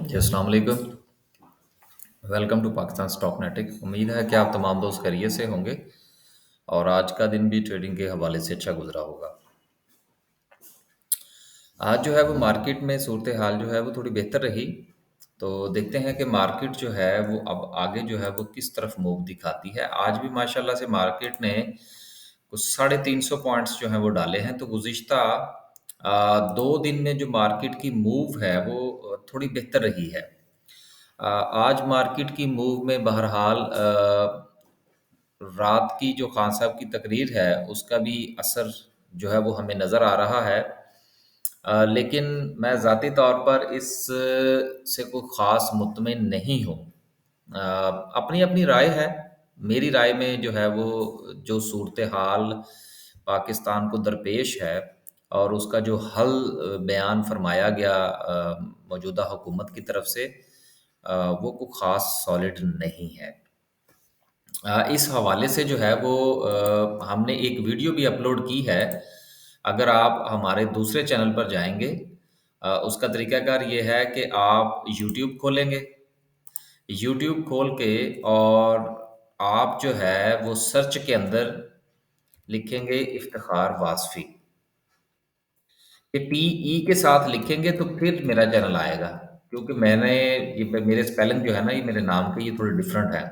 जी, अस्सलाम वालेकुम। Welcome to Pakistan stock नेटिक। उम्मीद है कि आप तमाम दोस्त खैरियत से होंगे और आज का दिन भी ट्रेडिंग के हवाले से अच्छा गुजरा होगा। आज जो है वो मार्केट में सूरत हाल जो है वो थोड़ी बेहतर रही। तो देखते हैं कि मार्केट जो है वो अब आगे जो है वो किस तरफ मूव दिखाती है। आज भी माशाल्लाह से मार्केट ने कुछ 350 पॉइंट्स जो हैं वो डाले हैं। तो गुज़िश्ता 2 दिन में जो मार्केट की मूव है वो थोड़ी बेहतर रही है। आज मार्केट की मूव में बहरहाल रात की जो खान साहब की तकरीर है उसका भी असर जो है वो हमें नज़र आ रहा है। लेकिन मैं ज़ाती तौर पर इस से कोई ख़ास मुतमिन नहीं हूँ। अपनी अपनी राय है। मेरी राय में जो है वो जो सूरत हाल पाकिस्तान को दरपेश है और उसका जो हल बयान फरमाया गया मौजूदा हुकूमत की तरफ से, वो कोई ख़ास सॉलिड नहीं है। इस हवाले से जो है वो हमने एक वीडियो भी अपलोड की है। अगर आप हमारे दूसरे चैनल पर जाएँगे, उसका तरीकाकार ये है कि आप यूट्यूब खोलेंगे। यूट्यूब खोल के और आप जो है वो सर्च के अंदर लिखेंगे इफ्तिखार वासफ़ी। ये पीई के साथ लिखेंगे तो फिर मेरा चैनल आएगा। क्योंकि मैंने ये मेरे स्पेलिंग जो है ना, ये मेरे नाम के ये थोड़े डिफरेंट है।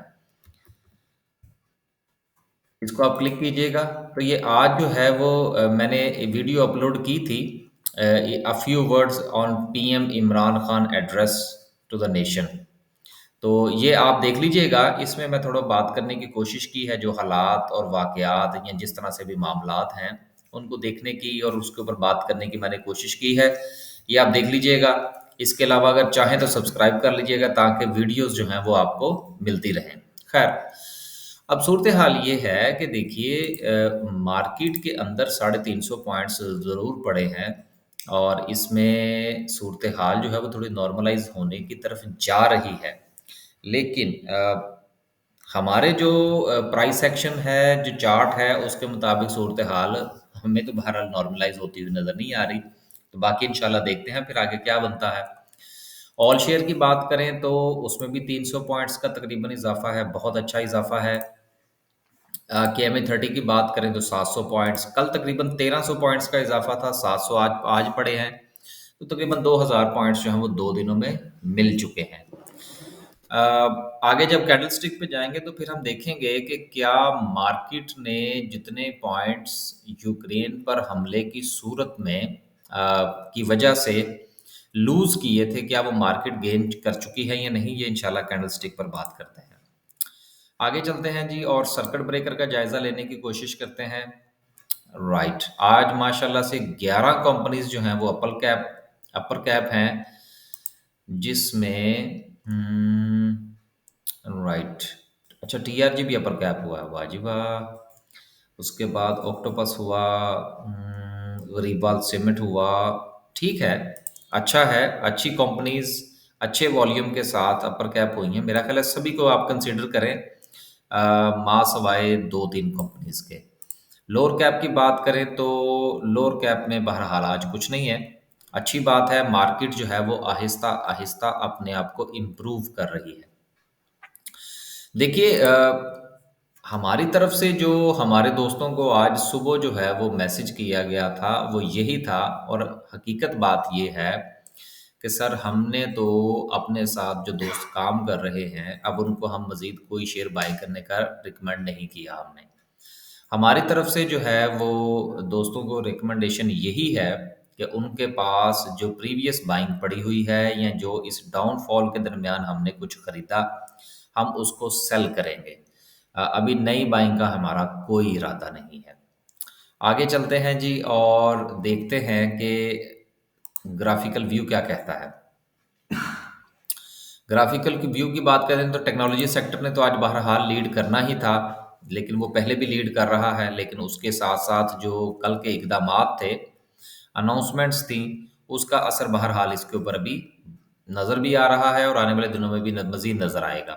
इसको आप क्लिक कीजिएगा तो ये आज जो है वो मैंने वीडियो अपलोड की थी। A few words on PM Imran Khan address to the nation. तो ये आप देख लीजिएगा। इसमें मैं थोड़ा बात करने की कोशिश की है, जो हालात और वाक़यात या जिस तरह से भी मामलात हैं, उनको देखने की और उसके ऊपर बात करने की मैंने कोशिश की है। ये आप देख लीजिएगा। इसके अलावा अगर चाहें तो सब्सक्राइब कर लीजिएगा ताकि वीडियोज़ जो हैं वो आपको मिलती रहें। खैर, अब सूरत हाल ये है कि देखिए, मार्केट के अंदर 350 पॉइंट्स ज़रूर पड़े हैं और इसमें सूरत हाल जो है वो थोड़ी नॉर्मलाइज़ होने की तरफ जा रही है। लेकिन हमारे जो प्राइस एक्शन है, जो चार्ट है, उसके मुताबिक सूरत हाल हमें तो बहरहाल नॉर्मलाइज़ होती हुई नज़र नहीं आ रही। तो बाकी इंशाल्लाह देखते हैं फिर आगे क्या बनता है। ऑल शेयर की बात करें तो उसमें भी 300 पॉइंट्स का तकरीबन इजाफा है, बहुत अच्छा इजाफा है। KMA30 की बात करें तो 700 पॉइंट्स, कल तकरीबन 1300 पॉइंट्स का इजाफा था, 700 आज आज पड़े हैं। तो तकरीबन 2000 पॉइंट्स जो हैं वो 2 दिनों में मिल चुके हैं। अ, आगे जब कैंडलस्टिक पे जाएंगे तो फिर हम देखेंगे कि क्या मार्केट ने जितने पॉइंट्स यूक्रेन पर हमले की सूरत में की वजह से लूज किए थे, क्या वो मार्केट गेन कर चुकी है या नहीं, ये इंशाल्लाह कैंडलस्टिक पर बात करते हैं। आगे चलते हैं जी और सर्किट ब्रेकर का जायजा लेने की कोशिश करते हैं। राइट, आज माशाल्लाह से 11 कंपनीज जो हैं वो अपर कैप हैं, जिसमें राइट, अच्छा, टीआरजी भी अपर कैप हुआ है, वाह जी वाह। उसके बाद ऑक्टोपस हुआ, गरीबाल सीमेंट हुआ। ठीक है, अच्छा है, अच्छी कंपनीज अच्छे वॉल्यूम के साथ अपर कैप हुई हैं। मेरा ख्याल है सभी को आप कंसीडर करें, माँ सवाए 2-3 कंपनीज के। लोअर कैप की बात करें तो लोअर कैप में बहरहाल आज कुछ नहीं है। अच्छी बात है, मार्केट जो है वो आहिस्ता आहिस्ता अपने आप को इम्प्रूव कर रही है। देखिए, हमारी तरफ से जो हमारे दोस्तों को आज सुबह जो है वो मैसेज किया गया था वो यही था। और हकीकत बात ये है कि सर, हमने तो अपने साथ जो दोस्त काम कर रहे हैं, अब उनको हम मज़ीद कोई शेयर बाय करने का रिकमेंड नहीं किया हमने। हमारी तरफ से जो है वो दोस्तों को रिकमेंडेशन यही है कि उनके पास जो प्रीवियस बाइंग पड़ी हुई है या जो इस डाउनफॉल के दरमियान हमने कुछ खरीदा, हम उसको सेल करेंगे। अभी नई बाइंग का हमारा कोई इरादा नहीं है। आगे चलते हैं जी और देखते हैं कि ग्राफिकल व्यू क्या कहता है। ग्राफिकल की व्यू की बात करें तो टेक्नोलॉजी सेक्टर ने तो आज बहरहाल लीड करना ही था, लेकिन वो पहले भी लीड कर रहा है। लेकिन उसके साथ साथ जो कल के इकदामात थे, अनाउंसमेंट्स थी, उसका असर बहरहाल इसके ऊपर अभी नज़र भी आ रहा है और आने वाले दिनों में भी मज़ीद नज़र आएगा।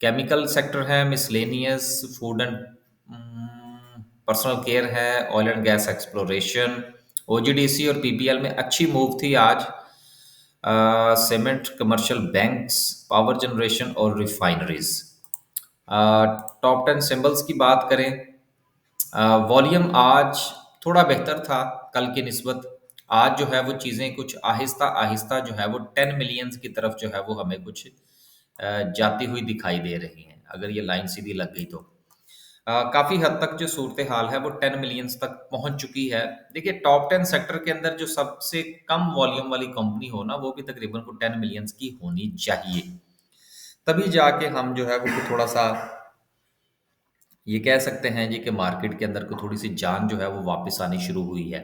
केमिकल सेक्टर है, miscellaneous, food and personal care है, oil and gas exploration, OGDC और पीपीएल में अच्छी मूव थी आज। Cement, commercial banks, power generation और रिफाइनरीज। टॉप 10 सिंबल्स की बात करें, वॉल्यूम आज थोड़ा बेहतर था कल की निस्बत। आज जो है वो चीज़ें कुछ आहिस्ता आहिस्ता जो है वो 10 मिलियंस की तरफ जो है वो हमें कुछ जाती हुई दिखाई दे रही हैं, अगर ये लाइन सीधी लग गई तो। काफ़ी हद तक जो सूरत हाल है वो 10 मिलियंस तक पहुंच चुकी है। देखिए, टॉप 10 सेक्टर के अंदर जो सबसे कम वॉल्यूम वाली कंपनी हो ना, वो भी तकरीबन को 10 मिलियंस की होनी चाहिए। तभी जाके हम जो है वो थोड़ा सा ये कह सकते हैं जी कि मार्केट के अंदर को थोड़ी सी जान जो है वो वापस आनी शुरू हुई है।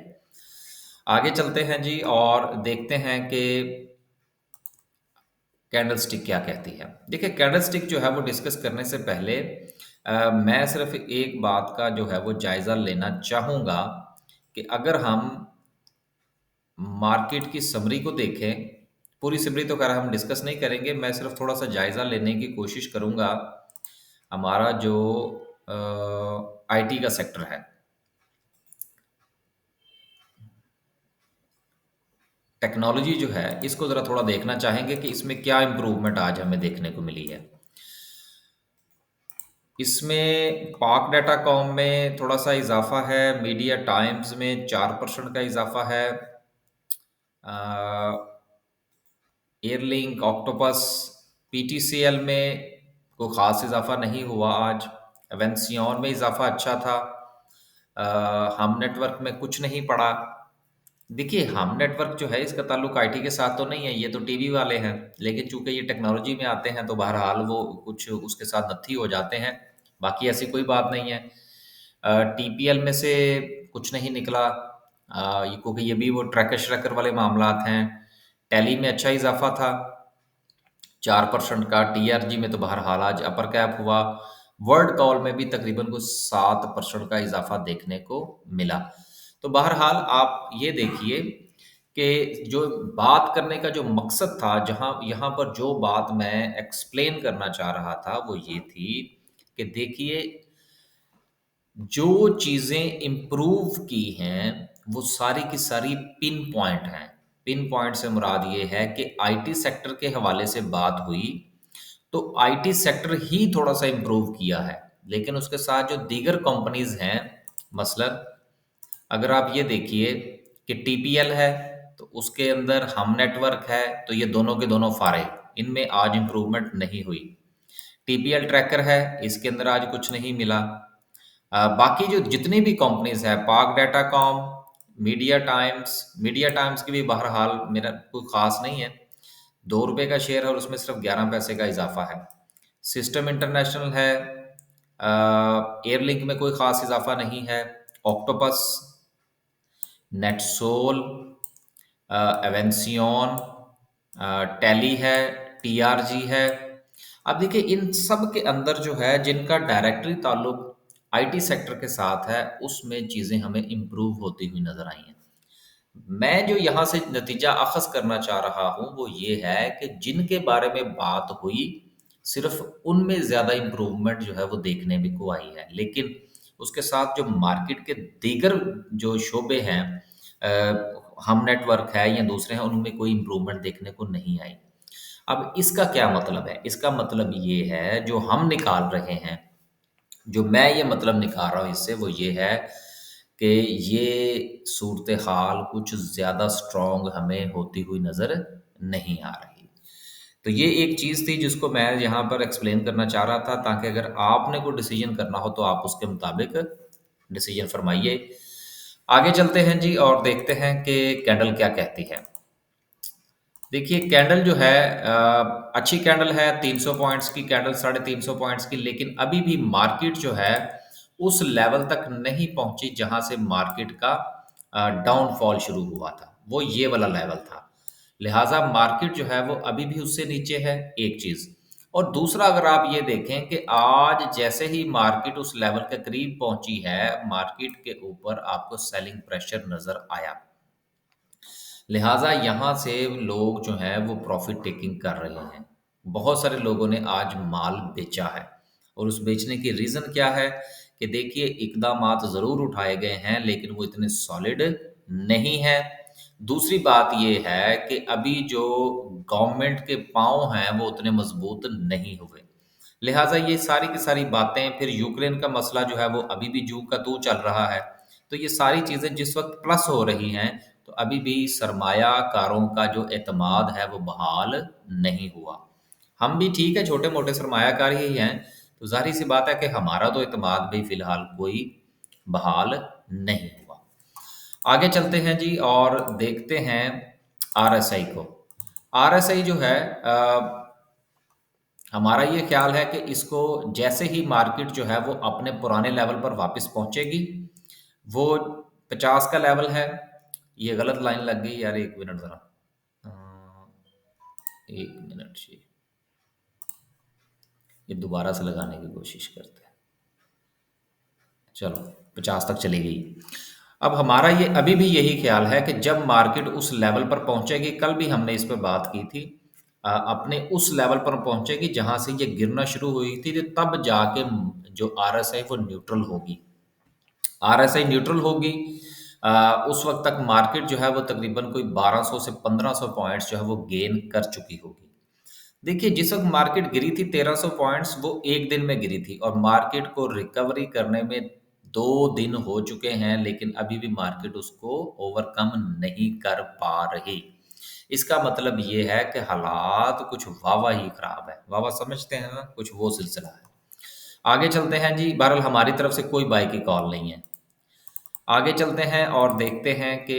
आगे चलते हैं जी और देखते हैं कि कैंडल स्टिक क्या कहती है। देखिए, कैंडल स्टिक जो है वो डिस्कस करने से पहले मैं सिर्फ एक बात का जो है वो जायज़ा लेना चाहूँगा कि अगर हम मार्केट की समरी को देखें, पूरी समरी तो खैर हम डिस्कस नहीं करेंगे, मैं सिर्फ थोड़ा सा जायज़ा लेने की कोशिश करूँगा। हमारा जो आईटी का सेक्टर है, टेक्नोलॉजी जो है, इसको ज़रा थोड़ा देखना चाहेंगे कि इसमें क्या इम्प्रूवमेंट आज हमें देखने को मिली है। इसमें पाक डाटाकॉम में थोड़ा सा इजाफा है, मीडिया टाइम्स में 4% का इजाफा है, एयरलिंक, ऑक्टोपस, पीटीसीएल में कोई ख़ास इजाफा नहीं हुआ आज। एवेंसियन में इजाफा अच्छा था। हम नेटवर्क में कुछ नहीं पड़ा। देखिए, हम नेटवर्क जो है इसका ताल्लुक आईटी के साथ तो नहीं है, ये तो टीवी वाले हैं, लेकिन चूंकि ये टेक्नोलॉजी में आते हैं तो बहरहाल वो कुछ उसके साथ नत्थी हो जाते हैं। बाकी ऐसी कोई बात नहीं है। टीपीएल में से कुछ नहीं निकला, क्योंकि ये भी वो ट्रैकर श्रैकर वाले मामलात हैं। टैली में अच्छा इजाफा था 4% का। टीआरजी में तो बहरहाल आज अपर कैप हुआ। वर्ल्ड कॉल में भी तकरीबन कुछ 7% का इजाफा देखने को मिला। तो बहरहाल आप ये देखिए कि जो बात करने का जो मकसद था, जहां यहाँ पर जो बात मैं एक्सप्लेन करना चाह रहा था वो ये थी कि देखिए, जो चीज़ें इम्प्रूव की हैं वो सारी की सारी पिन पॉइंट हैं। पिन पॉइंट से मुराद ये है कि आईटी सेक्टर के हवाले से बात हुई तो आईटी सेक्टर ही थोड़ा सा इम्प्रूव किया है, लेकिन उसके साथ जो दीगर कंपनीज हैं, मसलन अगर आप ये देखिए कि टीपीएल है तो उसके अंदर हम नेटवर्क है, तो ये दोनों के दोनों फारे, इनमें आज इम्प्रूवमेंट नहीं हुई। टीपीएल ट्रैकर है, इसके अंदर आज कुछ नहीं मिला। बाकी जो जितनी भी कंपनीज है, पाक डाटाकॉम, मीडिया टाइम्स की भी बहरहाल मेरा कोई खास नहीं है। 2 रुपए का शेयर है और उसमें सिर्फ 11 पैसे का इजाफा है। सिस्टम इंटरनेशनल है, एयरलिंक में कोई खास इजाफा नहीं है। ऑक्टोपस, नेटसोल, एवेंसियन, टैली है, टीआरजी है। अब देखिए, इन सब के अंदर जो है जिनका डायरेक्टली ताल्लुक आईटी सेक्टर के साथ है, उसमें चीज़ें हमें इम्प्रूव होती हुई नजर आई हैं। मैं जो यहाँ से नतीजा अखज़ करना चाह रहा हूँ वो ये है कि जिनके बारे में बात हुई, सिर्फ उनमें ज़्यादा इम्प्रूवमेंट जो है वो देखने में को आई है, लेकिन उसके साथ जो मार्केट के दीगर जो शोबे हैं, हम नेटवर्क है या दूसरे हैं, उनमें कोई इम्प्रूवमेंट देखने को नहीं आई। अब इसका क्या मतलब है? इसका मतलब ये है, जो हम निकाल रहे हैं, जो मैं ये मतलब निकाल रहा हूँ इससे, वो ये है कि ये सूरत हाल कुछ ज़्यादा स्ट्रॉन्ग हमें होती हुई नज़र नहीं आ रही। तो ये एक चीज़ थी जिसको मैं यहाँ पर एक्सप्लेन करना चाह रहा था, ताकि अगर आपने कोई डिसीजन करना हो तो आप उसके मुताबिक डिसीजन फरमाइए। आगे चलते हैं जी और देखते हैं कि कैंडल क्या कहती है। देखिए, कैंडल जो है अच्छी कैंडल है, 300 पॉइंट्स की कैंडल, 350 पॉइंट्स की, लेकिन अभी भी मार्केट जो है उस लेवल तक नहीं पहुंची जहां से मार्केट का डाउनफॉल शुरू हुआ था, वो ये वाला लेवल था। लिहाजा मार्केट जो है वो अभी भी उससे नीचे है, एक चीज। और दूसरा, अगर आप ये देखें कि आज जैसे ही मार्केट उस लेवल के करीब पहुंची है, मार्केट के ऊपर आपको सेलिंग प्रेशर नजर आया। लिहाजा यहाँ से लोग जो हैं वो प्रॉफिट टेकिंग कर रहे हैं। बहुत सारे लोगों ने आज माल बेचा है, और उस बेचने की रीज़न क्या है कि देखिए, इकदामात ज़रूर उठाए गए हैं लेकिन वो इतने सॉलिड नहीं हैं। दूसरी बात ये है कि अभी जो गवर्नमेंट के पाँव हैं वो उतने मजबूत नहीं हुए। लिहाजा ये सारी की सारी बातें, फिर यूक्रेन का मसला जो है वो अभी भी जू का तू चल रहा है। तो ये सारी चीज़ें जिस वक्त प्लस हो रही हैं, तो अभी भी सरमायाकारों का जो एतमाद है वो बहाल नहीं हुआ। हम भी ठीक है, छोटे मोटे सरमायाकार ही हैं, तो जाहिर सी बात है कि हमारा तो एतमाद भी फिलहाल कोई बहाल नहीं हुआ। आगे चलते हैं जी और देखते हैं आरएसआई को। आरएसआई जो है, हमारा ये ख्याल है कि इसको जैसे ही मार्केट जो है वो अपने पुराने लेवल पर वापस पहुंचेगी, वो 50 का लेवल है। ये गलत लाइन लग गई यार, एक मिनट ज़रा, एक मिनट जी, ये दोबारा से लगाने की कोशिश करते हैं। चलो, 50 तक चली गई। अब हमारा ये अभी भी यही ख्याल है कि जब मार्केट उस लेवल पर पहुंचेगी, कल भी हमने इस पर बात की थी, अपने उस लेवल पर पहुंचेगी जहां से ये गिरना शुरू हुई थी, तो तब जाके जो आरएसआई वो न्यूट्रल होगी। आरएसआई न्यूट्रल होगी, उस वक्त तक मार्केट जो है वो तकरीबन कोई 1200 से 1500 पॉइंट्स जो है वो गेन कर चुकी होगी। देखिए, जिस वक्त मार्केट गिरी थी 1300 पॉइंट्स, वो एक दिन में गिरी थी और मार्केट को रिकवरी करने में 2 दिन हो चुके हैं, लेकिन अभी भी मार्केट उसको ओवरकम नहीं कर पा रही। इसका मतलब ये है कि हालात कुछ वावा ही खराब है। वावा समझते हैं ना, कुछ वो सिलसिला है। आगे चलते हैं जी, बहरहाल हमारी तरफ से कोई बाई की कॉल नहीं है। आगे चलते हैं और देखते हैं कि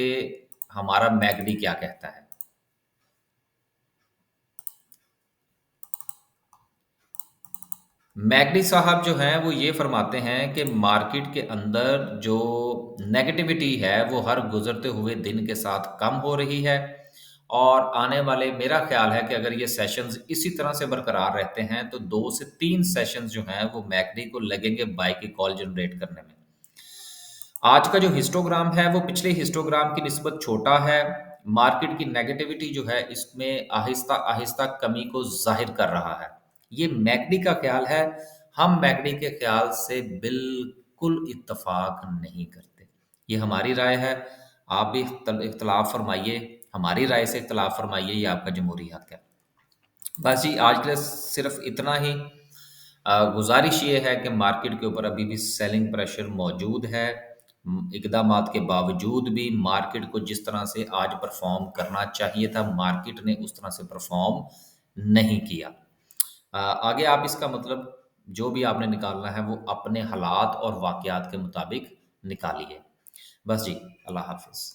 हमारा मैकडी क्या कहता है। मैकडी साहब जो हैं वो ये फरमाते हैं कि मार्केट के अंदर जो नेगेटिविटी है वो हर गुजरते हुए दिन के साथ कम हो रही है, और आने वाले, मेरा ख्याल है कि अगर ये सेशंस इसी तरह से बरकरार रहते हैं तो 2 से 3 सेशंस जो हैं वो मैकडी को लगेंगे बाई की कॉल जनरेट करने में। आज का जो हिस्टोग्राम है वो पिछले हिस्टोग्राम की निस्बत छोटा है। मार्केट की नेगेटिविटी जो है इसमें आहिस्ता आहिस्ता कमी को जाहिर कर रहा है। ये मैकडी का ख्याल है। हम मैकडी के ख्याल से बिल्कुल इत्तफाक नहीं करते। ये हमारी राय है। आप भी इख्तलाफ फरमाइए, हमारी राय से इख्तलाफ फरमाइए, ये आपका जमहूरी हक है। बस जी, आज के लिए सिर्फ इतना ही। गुजारिश ये है कि मार्केट के ऊपर अभी भी सेलिंग प्रेशर मौजूद है। इकदामात के बावजूद भी मार्केट को जिस तरह से आज परफॉर्म करना चाहिए था, मार्केट ने उस तरह से परफॉर्म नहीं किया। आगे आप इसका मतलब जो भी आपने निकालना है वो अपने हालात और वाक़यात के मुताबिक निकालिए। बस जी, अल्लाह हाफ़िज़।